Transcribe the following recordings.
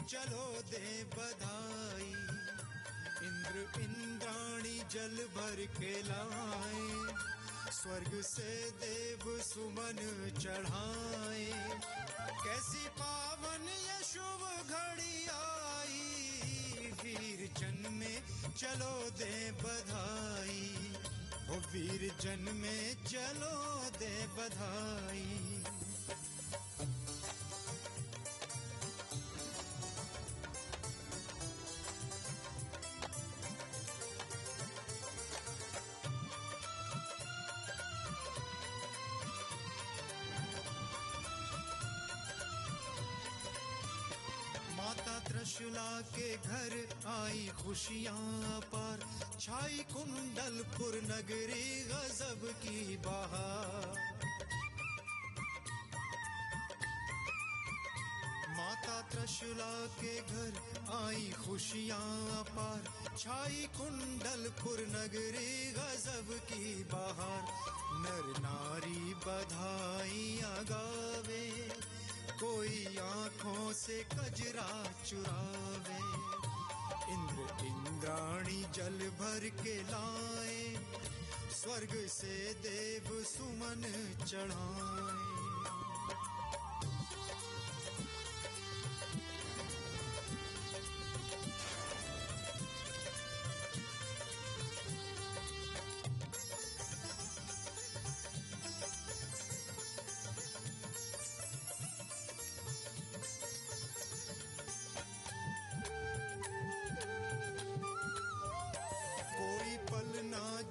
चलो दे बधाई, इंद्र इंद्राणी जल भर के लाए, स्वर्ग से देव सुमन चढ़ाए। कैसी पावन ये शुभ घड़ी आई, वीर जन्मे चलो दे बधाई, ओ वीर जन्मे चलो दे बधाई। माता त्रिशूला के घर आई खुशियां पार, छाई कुंडलपुर नगरी गजब की बहार। माता त्रिशूला के घर आई खुशियां पार, छाई कुंडलपुर नगरी गजब की बहार। नर नारी बधाइयां गावे, कोई आंखों से कजरा चुरावे, इंद्र इंद्राणी जल भर के लाए, स्वर्ग से देव सुमन चढ़ाए।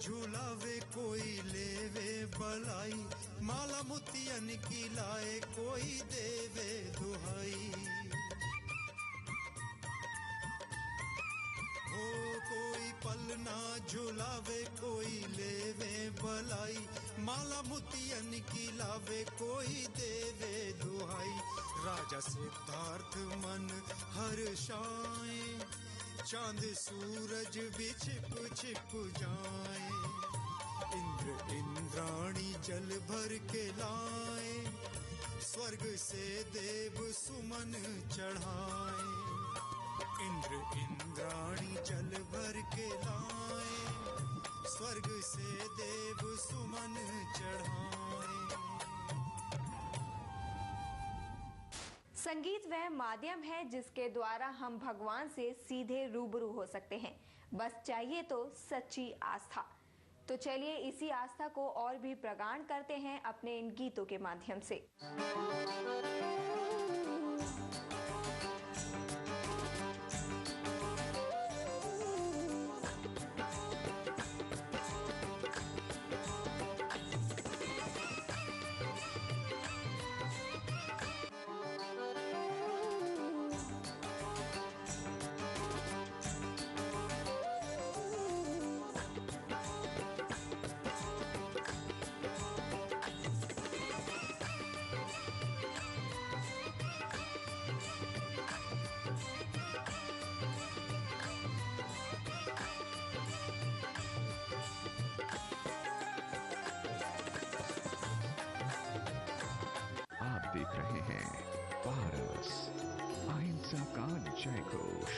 झूलावे कोई लेवे बलाई, माला मोतियन की लाए कोई देवे दुहाई। हो कोई पलना झूलावे कोई लेवे बलाई, माला मोतियन की लावे कोई देवे दुहाई। राजा सिद्धार्थ मन हर्षाए, चांद सूरज भी छिप छिप जाए, इंद्र इंद्राणी जल भर के लाए, स्वर्ग से देव सुमन चढ़ाए। इंद्र इंद्राणी जल भर के लाए, स्वर्ग से देव सुमन चढ़ाए। संगीत वह माध्यम है जिसके द्वारा हम भगवान से सीधे रूबरू हो सकते हैं, बस चाहिए तो सच्ची आस्था। तो चलिए इसी आस्था को और भी प्रगाढ़ करते हैं अपने इन गीतों के माध्यम से। देख रहे हैं पारस, अहिंसा का जय घोष।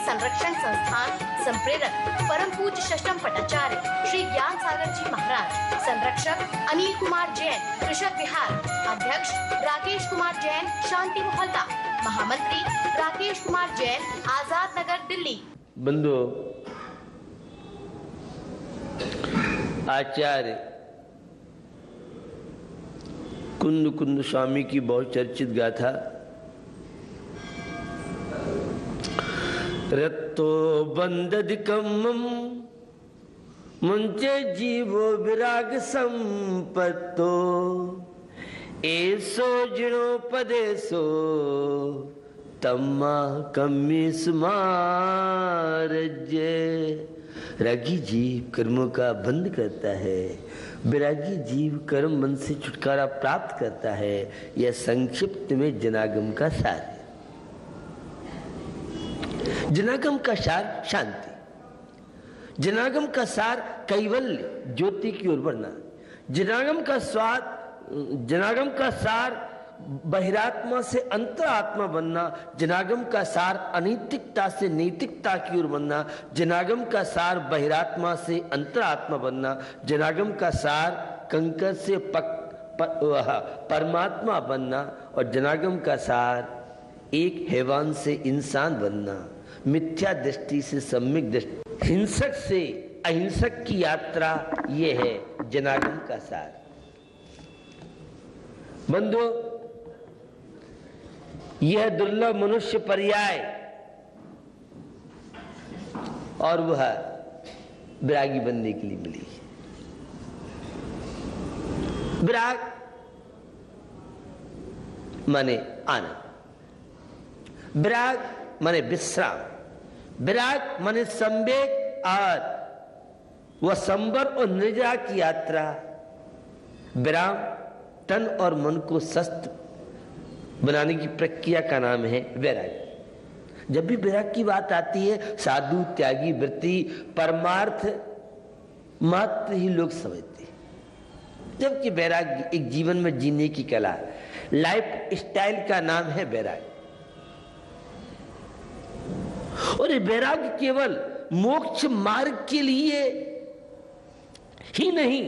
संरक्षण संस्थान संप्रेरक परम पूज्य षष्ठम पटाचार्य श्री ज्ञान सागर जी महाराज, संरक्षक अनिल कुमार जैन, कृषक विहार, अध्यक्ष राकेश कुमार जैन, शांति मोहल्ला, महामंत्री राकेश कुमार जैन, आजाद नगर, दिल्ली। बंधु, आचार्य कुंद कुंद स्वामी की बहुत चर्चित गाथा रत्तो बंददिकम् मुंचे जीवो विराग संपत्तो ऐसो जिणो पदेसो तम्मा कम्मी सुमारज्य। रागी जीव कर्मों का बंद करता है, विरागी जीव कर्म बंध से छुटकारा प्राप्त करता है। यह संक्षिप्त में जनागम का सार है। जनागम का सार शांति, जनागम का सार कैवल्य ज्योति की ओर बढ़ना, जनागम का सार बहिरात्मा से अंतरात्मा बनना, जनागम का सार अनैतिकता से नैतिकता की ओर बनना, जनागम का सार बहिरात्मा से अंतरात्मा बनना, जनागम का सार कंकर से परमात्मा बनना, और जनागम का सार एक हैवान से इंसान बनना, मिथ्या दृष्टि से सम्यक दृष्टि, हिंसक से अहिंसक की यात्रा, ये है जनागम का सार। बंधुओं, यह दुर्लभ मनुष्य पर्याय और वह विरागी बनने के लिए मिली। विराग माने आनंद, विराग माने विश्राम, विराग माने संवेग और वह संबर और निर्जरा की यात्रा। विराम तन और मन को स्वस्थ बनाने की प्रक्रिया का नाम है वैराग्य। जब भी वैराग्य की बात आती है, साधु त्यागी वृत्ति परमार्थ मात्र ही लोग समझते हैं, जबकि वैराग्य एक जीवन में जीने की कला, लाइफ स्टाइल का नाम है वैराग्य। और ये वैराग्य केवल मोक्ष मार्ग के लिए ही नहीं,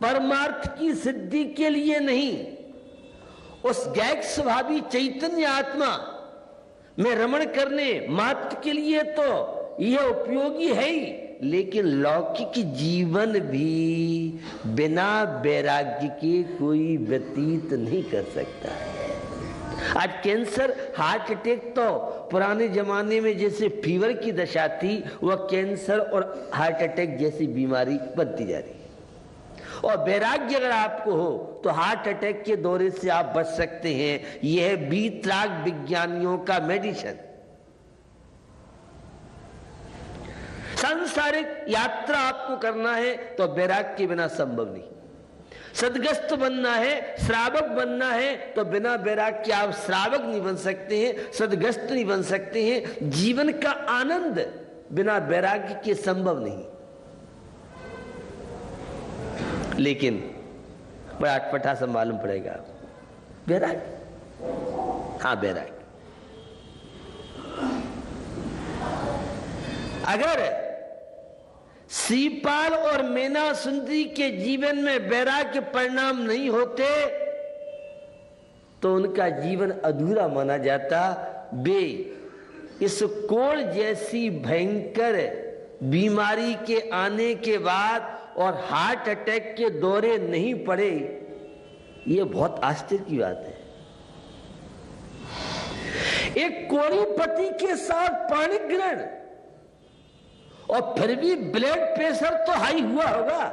परमार्थ की सिद्धि के लिए नहीं, उस गैक स्वभावी चैतन्य आत्मा में रमण करने मात्र के लिए तो यह उपयोगी है ही, लेकिन लौकिक जीवन भी बिना वैराग्य के कोई व्यतीत नहीं कर सकता है। आज कैंसर, हार्ट अटैक तो पुराने जमाने में जैसे फीवर की दशा थी, वह कैंसर और हार्ट अटैक जैसी बीमारी बनती जा रही है। और वैराग्य अगर आपको हो तो हार्ट अटैक के दौरे से आप बच सकते हैं। यह है वीतराग विज्ञानियों का मेडिसिन। सांसारिक यात्रा आपको करना है तो वैराग्य के बिना संभव नहीं। सदग्रस्त बनना है, श्रावक बनना है, तो बिना वैराग्य के आप श्रावक नहीं बन सकते हैं, सदग्रस्त नहीं बन सकते हैं। जीवन का आनंद बिना वैराग्य के संभव नहीं। लेकिन बड़ा अटपटा सा मालूम पड़ेगा। वैराग्य, हाँ वैराग्य। अगर सीपाल और मैना सुंदरी के जीवन में वैराग्य परिणाम नहीं होते तो उनका जीवन अधूरा माना जाता। वे इस कोढ़ जैसी भयंकर बीमारी के आने के बाद और हार्ट अटैक के दौरे नहीं पड़े, यह बहुत आश्चर्य की बात है। एक करोड़पति के साथ पानी ग्रहण और फिर भी ब्लड प्रेशर तो हाई हुआ होगा,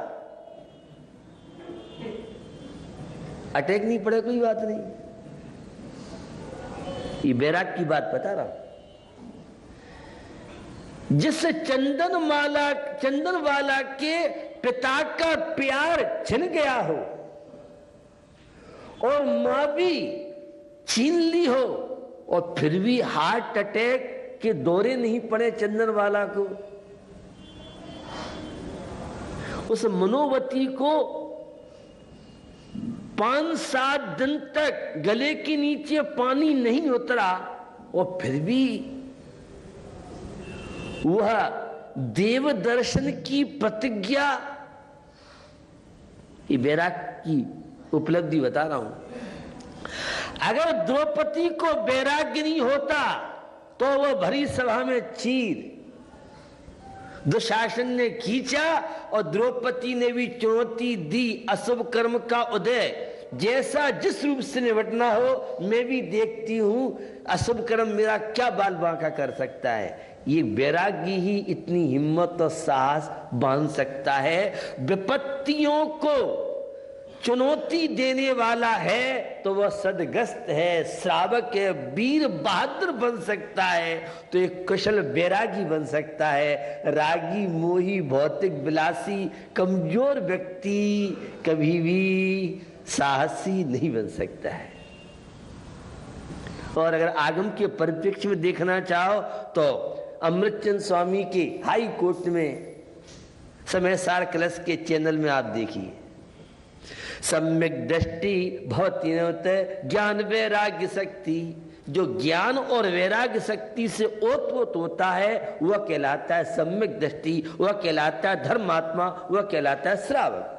अटैक नहीं पड़े कोई बात नहीं। ये बैराग की बात बता रहा हूं। जिस चंदन वाला के पिता का प्यार छिन गया हो और मां भी छीन ली हो और फिर भी हार्ट अटैक के दौरे नहीं पड़े चंदन वाला को, उस मनोवती को 5-7 दिन तक गले के नीचे पानी नहीं उतरा और फिर भी वह देव दर्शन की प्रतिज्ञा, ये वैराग की उपलब्धि बता रहा हूं। अगर द्रौपदी को वैराग्य नहीं होता तो वह भरी सभा में चीर दुशासन ने खींचा और द्रौपदी ने भी चुनौती दी, अशुभ कर्म का उदय, जैसा जिस रूप से निपटना हो मैं भी देखती हूं, अशुभ कर्म मेरा क्या बाल बांका कर सकता है। ये वैरागी ही इतनी हिम्मत और साहस बांध सकता है। विपत्तियों को चुनौती देने वाला है तो वह सदगस्त है, श्रावक है, वीर बहादुर बन सकता है तो एक कुशल वैरागी बन सकता है। रागी, मोही, भौतिक विलासी, कमजोर व्यक्ति कभी भी साहसी नहीं बन सकता है। और अगर आगम के परिप्रेक्ष्य में देखना चाहो तो अमृतचंद स्वामी के हाई कोर्ट में समय सार कलश के चैनल में आप देखिए, सम्यक दृष्टि भवति ज्ञान वैराग्य शक्ति, जो ज्ञान और वैराग्य शक्ति से ओतप्रोत होता है वह कहलाता है सम्यक दृष्टि, वह कहलाता है धर्मात्मा, वह कहलाता है श्रावक।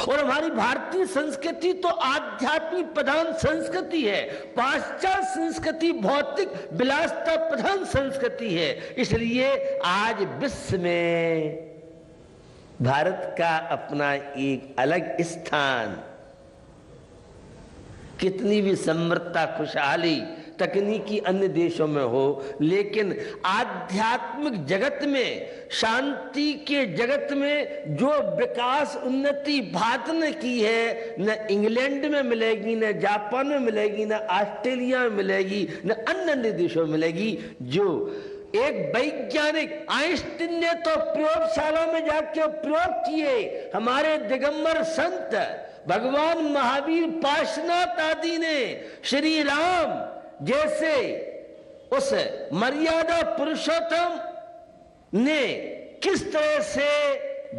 और हमारी भारतीय संस्कृति तो आध्यात्मिक प्रधान संस्कृति है, पाश्चात्य संस्कृति भौतिक विलासता प्रधान संस्कृति है। इसलिए आज विश्व में भारत का अपना एक अलग स्थान, कितनी भी समृद्धता खुशहाली तकनीकी अन्य देशों में हो, लेकिन आध्यात्मिक जगत में, शांति के जगत में जो विकास उन्नति भारत ने की है, न इंग्लैंड में मिलेगी, न जापान में मिलेगी, न ऑस्ट्रेलिया में मिलेगी, न अन्य देशों में मिलेगी। जो एक वैज्ञानिक आइंस्टीन ने तो प्रयोगशाला में जाके प्रयोग किए, हमारे दिगंबर संत भगवान महावीर, पार्श्वनाथ आदि ने श्री राम जैसे उस मर्यादा पुरुषोत्तम ने किस तरह से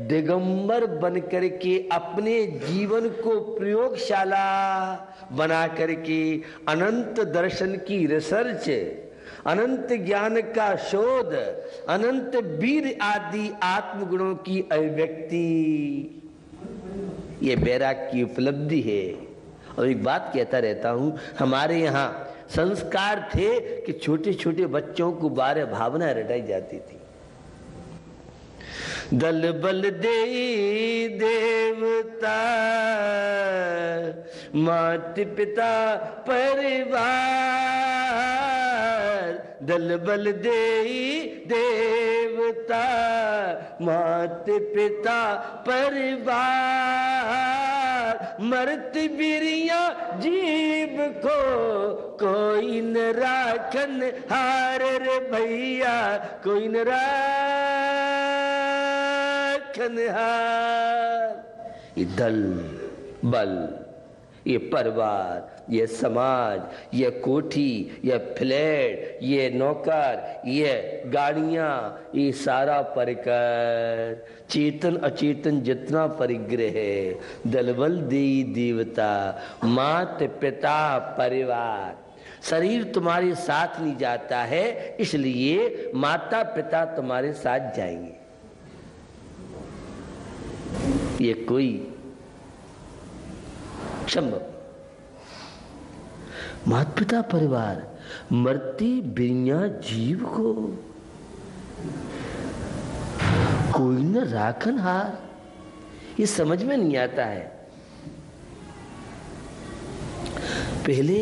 दिगंबर बनकर के अपने जीवन को प्रयोगशाला बना करके अनंत दर्शन की रिसर्च, अनंत ज्ञान का शोध, अनंत वीर आदि आत्मगुणों की अभिव्यक्ति, ये वैराग्य की उपलब्धि है। और एक बात कहता रहता हूं, हमारे यहाँ संस्कार थे कि छोटे छोटे बच्चों को 12 भावना रटाई जाती थी। दल बल दे देवता, माता पिता परिवार, दल बल दे देवता, माता पिता परिवार, मरत बिरिया जीव को कोई न राखन हार रे भैया, कोई न राखन हार। ये दल बल, ये परिवार, ये समाज, ये कोठी, ये फ्लैट, ये नौकर, ये गाड़ियां, ये सारा परिकर, चेतन अचेतन जितना परिग्रह है, दलबल देई देवता, मात पिता परिवार। शरीर तुम्हारे साथ नहीं जाता है, इसलिए माता पिता तुम्हारे साथ जाएंगे। ये कोई संभव, माता पिता परिवार, मरती बिरिया जीव को कोई न राखन हार, ये समझ में नहीं आता है। पहले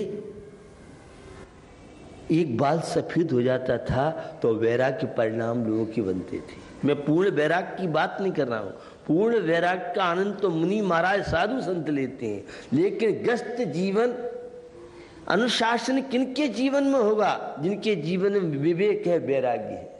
एक बाल सफेद हो जाता था तो वैराग्य के परिणाम लोगों की बनते थे। मैं पूर्ण वैराग्य की बात नहीं कर रहा हूं, पूर्ण वैराग्य का आनंद तो मुनि महाराज साधु संत लेते हैं, लेकिन ग्रस्त जीवन अनुशासन किनके जीवन में होगा? जिनके जीवन में विवेक है, वैराग्य है।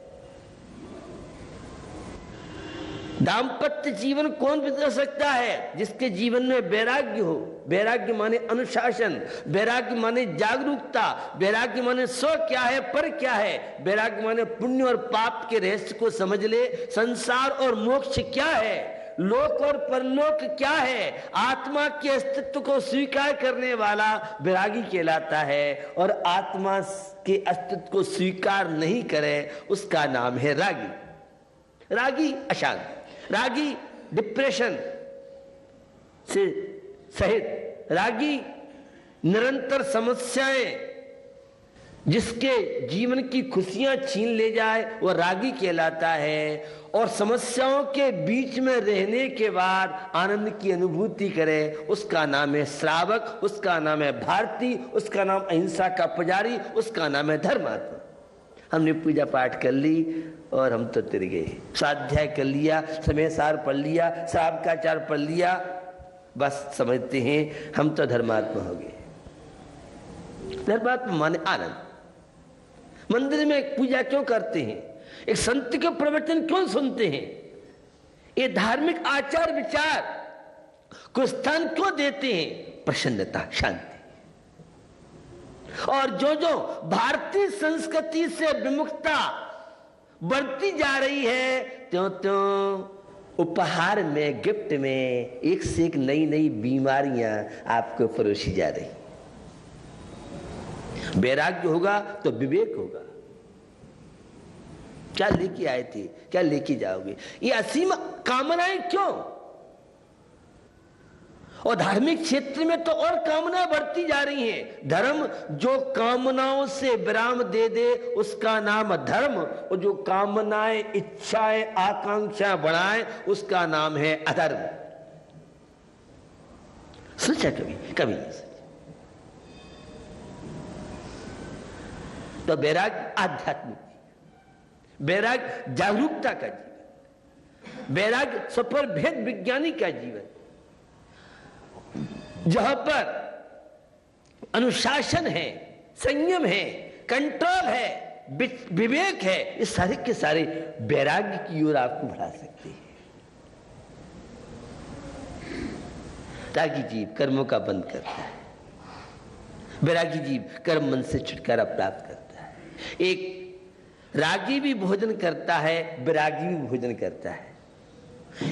दाम्पत्य जीवन कौन बिता सकता है? जिसके जीवन में वैराग्य हो। वैराग्य माने अनुशासन, वैराग्य माने जागरूकता, वैराग्य माने स्व क्या है, पर क्या है, वैराग्य माने पुण्य और पाप के रहस्य को समझ ले, संसार और मोक्ष क्या है, लोक और परलोक क्या है, आत्मा के अस्तित्व को स्वीकार करने वाला वैरागी कहलाता है। और आत्मा के अस्तित्व को स्वीकार नहीं करे उसका नाम है रागी। रागी अशांत, रागी डिप्रेशन से सहित, रागी निरंतर समस्याएं, जिसके जीवन की खुशियां छीन ले जाए वह रागी कहलाता है। और समस्याओं के बीच में रहने के बाद आनंद की अनुभूति करे उसका नाम है श्रावक, उसका नाम है भारती, उसका नाम अहिंसा का पुजारी, उसका नाम है धर्मात्मा। हमने पूजा पाठ कर ली और हम तो तिर गए, स्वाध्याय कर लिया, समय सार पढ़ लिया, श्रावकाचार पढ़ लिया, बस समझते हैं हम तो धर्मात्मा हो गए। धर्मात्मा माने आनंद। मंदिर में पूजा क्यों करते हैं, एक संत के प्रवचन क्यों सुनते हैं, ये धार्मिक आचार विचार को स्थान क्यों देते हैं, प्रसन्नता, शांति। और जो जो भारतीय संस्कृति से विमुखता बढ़ती जा रही है, त्यों त्यों उपहार में, गिफ्ट में एक से एक नई नई बीमारियां आपको परोसी जा रही। वैराग्य होगा तो विवेक होगा। क्या लेके आए थे, क्या लेके जाओगे, ये असीम कामनाएं क्यों? और धार्मिक क्षेत्र में तो और कामनाएं बढ़ती जा रही हैं। धर्म जो कामनाओं से विराम दे दे उसका नाम धर्म, और जो कामनाएं, इच्छाएं, आकांक्षाएं बढ़ाए उसका नाम है अधर्म। सोचा कभी? कभी नहीं सोचा। तो वैराग्य आध्यात्मिक, वैराग्य जागरूकता का जीवन, वैराग्य सफल भेद विज्ञानी का जीवन, जहां पर अनुशासन है, संयम है, कंट्रोल है, विवेक है, ये सारे के सारे वैराग्य की ओर आपको बढ़ा सकते हैं। ताकि जीव कर्मों का बंद करता है, वैरागी जीव कर्म मन से छुटकारा प्राप्त करता है। एक रागी भी भोजन करता है, वैरागी भी भोजन करता है।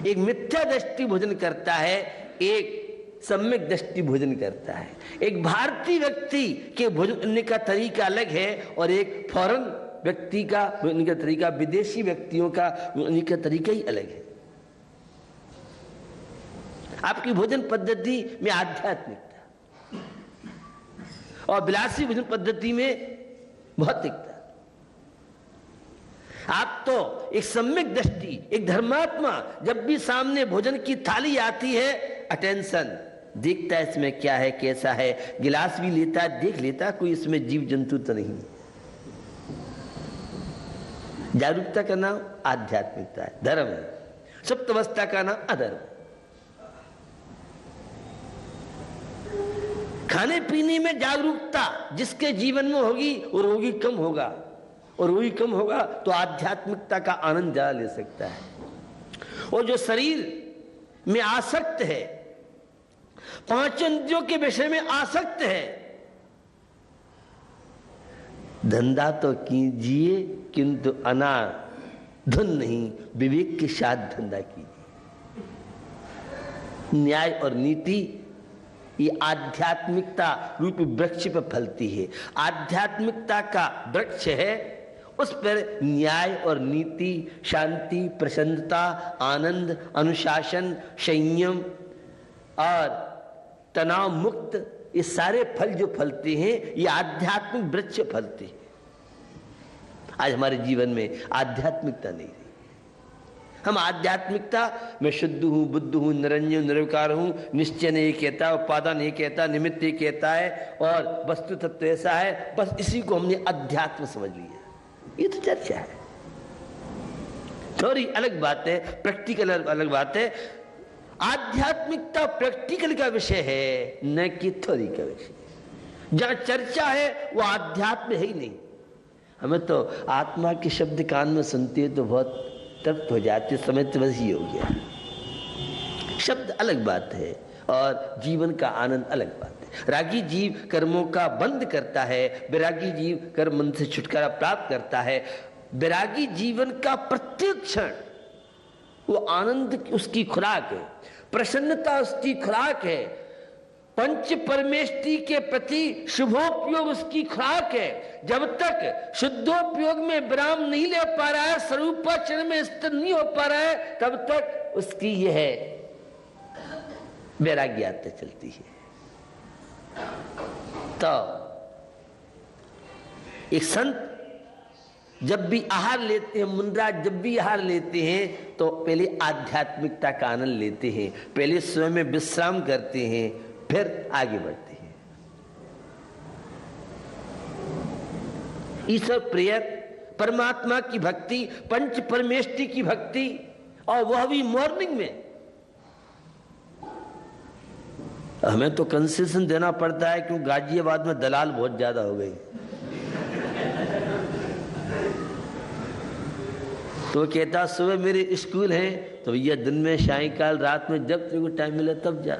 एक मिथ्या दृष्टि भोजन करता है, एक सम्यक दृष्टि भोजन करता है। एक भारतीय व्यक्ति के भोजन करने का तरीका अलग है और एक फॉरेन व्यक्ति का भोजन का तरीका, विदेशी व्यक्तियों का भोजन का तरीका ही अलग है। आपकी भोजन पद्धति में आध्यात्मिकता और विलासी भोजन पद्धति में भौतिकता। आप तो एक सम्यक दृष्टि, एक धर्मात्मा, जब भी सामने भोजन की थाली आती है, अटेंशन, देखता है इसमें क्या है, कैसा है, गिलास भी लेता है, देख लेता है कोई इसमें जीव जंतु तो नहीं। जागरूकता का नाम आध्यात्मिकता है, धर्म है। सुप्त अवस्था का नाम अधर्म। खाने पीने में जागरूकता जिसके जीवन में होगी वो रोगी कम होगा, और रोगी कम होगा तो आध्यात्मिकता का आनंद ज्यादा ले सकता है। और जो शरीर में आसक्त है, पांच इंद्रियों के विषय में आसक्त है, धंधा तो कीजिए किंतु अनाधुन नहीं, विवेक के साथ धंधा कीजिए। न्याय और नीति ये आध्यात्मिकता रूपी वृक्ष पर फलती है। आध्यात्मिकता का वृक्ष है, उस पर न्याय और नीति, शांति, प्रसन्नता, आनंद, अनुशासन, संयम और तनाव मुक्त, ये सारे फल जो फलते हैं ये आध्यात्मिक वृक्ष फलते हैं। आज हमारे जीवन में आध्यात्मिकता नहीं रही। हम आध्यात्मिकता मैं शुद्ध हूं, बुद्ध हूं, निरंजन निरविकार हूं, निश्चय नहीं कहता, उपादान नहीं कहता, निमित्त नहीं कहता है, और वस्तु तत्व ऐसा है, बस इसी को हमने अध्यात्म समझ लिया। ये तो चर्चा है, थोड़ी अलग बात है, प्रैक्टिकल अलग बात है। आध्यात्मिकता प्रैक्टिकल का विषय है, न कि थ्योरी का विषय। जहां चर्चा है वो आध्यात्म है ही नहीं। हमें तो आत्मा के शब्द कान में सुनते हैं तो बहुत तृप्त हो जाते, समय तो बस ही हो गया। शब्द अलग बात है और जीवन का आनंद अलग बात है। रागी जीव कर्मों का बंद करता है, वैरागी जीव कर्म मन से छुटकारा प्राप्त करता है। वैरागी जीवन का प्रत्येक क्षण वो आनंद उसकी खुराक है, प्रसन्नता उसकी खुराक है, पंच परमेष्टि के प्रति शुभोपयोग उसकी खुराक है। जब तक शुद्धोपयोग में विराम नहीं ले पा रहा है, स्वरूपाचरण में स्थिर नहीं हो पा रहा है, तब तक उसकी यह वैराग्य यात्रा चलती है। तो एक संत जब भी आहार लेते हैं, मुनराज जब भी आहार लेते हैं तो पहले आध्यात्मिकता का आनंद लेते हैं, पहले स्वयं में विश्राम करते हैं, फिर आगे बढ़ते हैं। ईश्वर प्रेयर परमात्मा की भक्ति, पंच परमेष्टि की भक्ति, और वह भी मॉर्निंग में। हमें तो कंसेशन देना पड़ता है क्योंकि गाजियाबाद में दलाल बहुत ज्यादा हो गई। तो कहता सुबह मेरे स्कूल है, तो भैया दिन में, सायकाल, रात में, जब तेरे को टाइम मिले तब जा।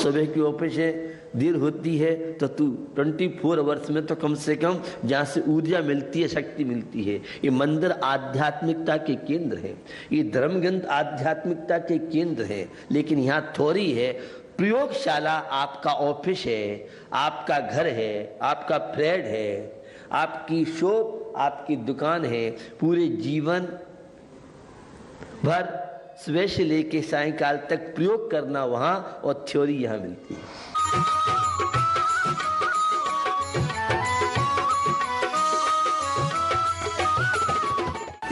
सुबह की ऑफिस है, देर होती है, तो तू 24 आवर्स में तो कम से कम जहाँ से ऊर्जा मिलती है, शक्ति मिलती है। ये मंदिर आध्यात्मिकता के केंद्र है, ये धर्मग्रंथ आध्यात्मिकता के केंद्र है, लेकिन यहाँ थोड़ी है। प्रयोगशाला आपका ऑफिस है, आपका घर है, आपका फ्लैट है, आपकी शॉप, आपकी दुकान है। पूरे जीवन भर सुबह से लेके सायंकाल तक प्रयोग करना वहां, और थ्योरी यहां मिलती है।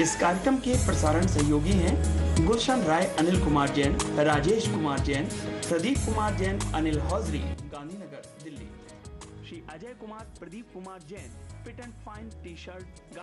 इस कार्यक्रम के प्रसारण सहयोगी हैं Gulshan Rai, Anil Kumar Jain, Rajesh Kumar Jain, Pradeep Kumar Jain, Anil hosiery, Gandhinagar, Delhi. Shri Ajay Kumar, Pradeep Kumar Jain, fit and fine T shirt.